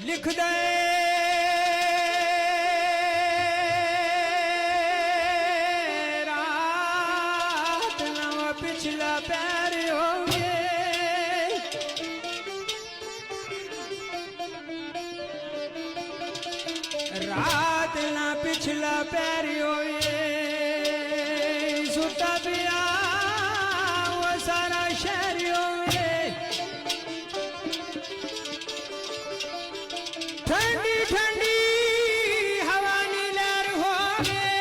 लिख दे रात नव पिछला पैर होंगे रात ना पिछला पैर होए सुता पिया वो सारा शहर होए ठंडी ठंडी हवा नी लहर होगे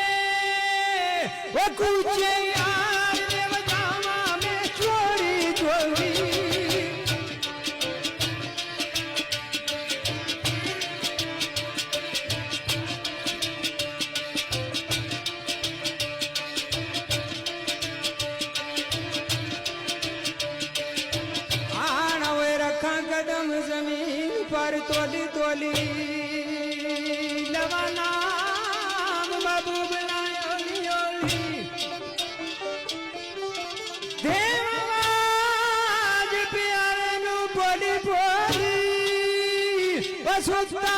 वो कूचे यार ने बजावा में चोरी चोरी कदम जमीन पर तोली तोली लवा नाम बाबू बनायोली ओली देवाज प्यारे नु बोली बोली बसुता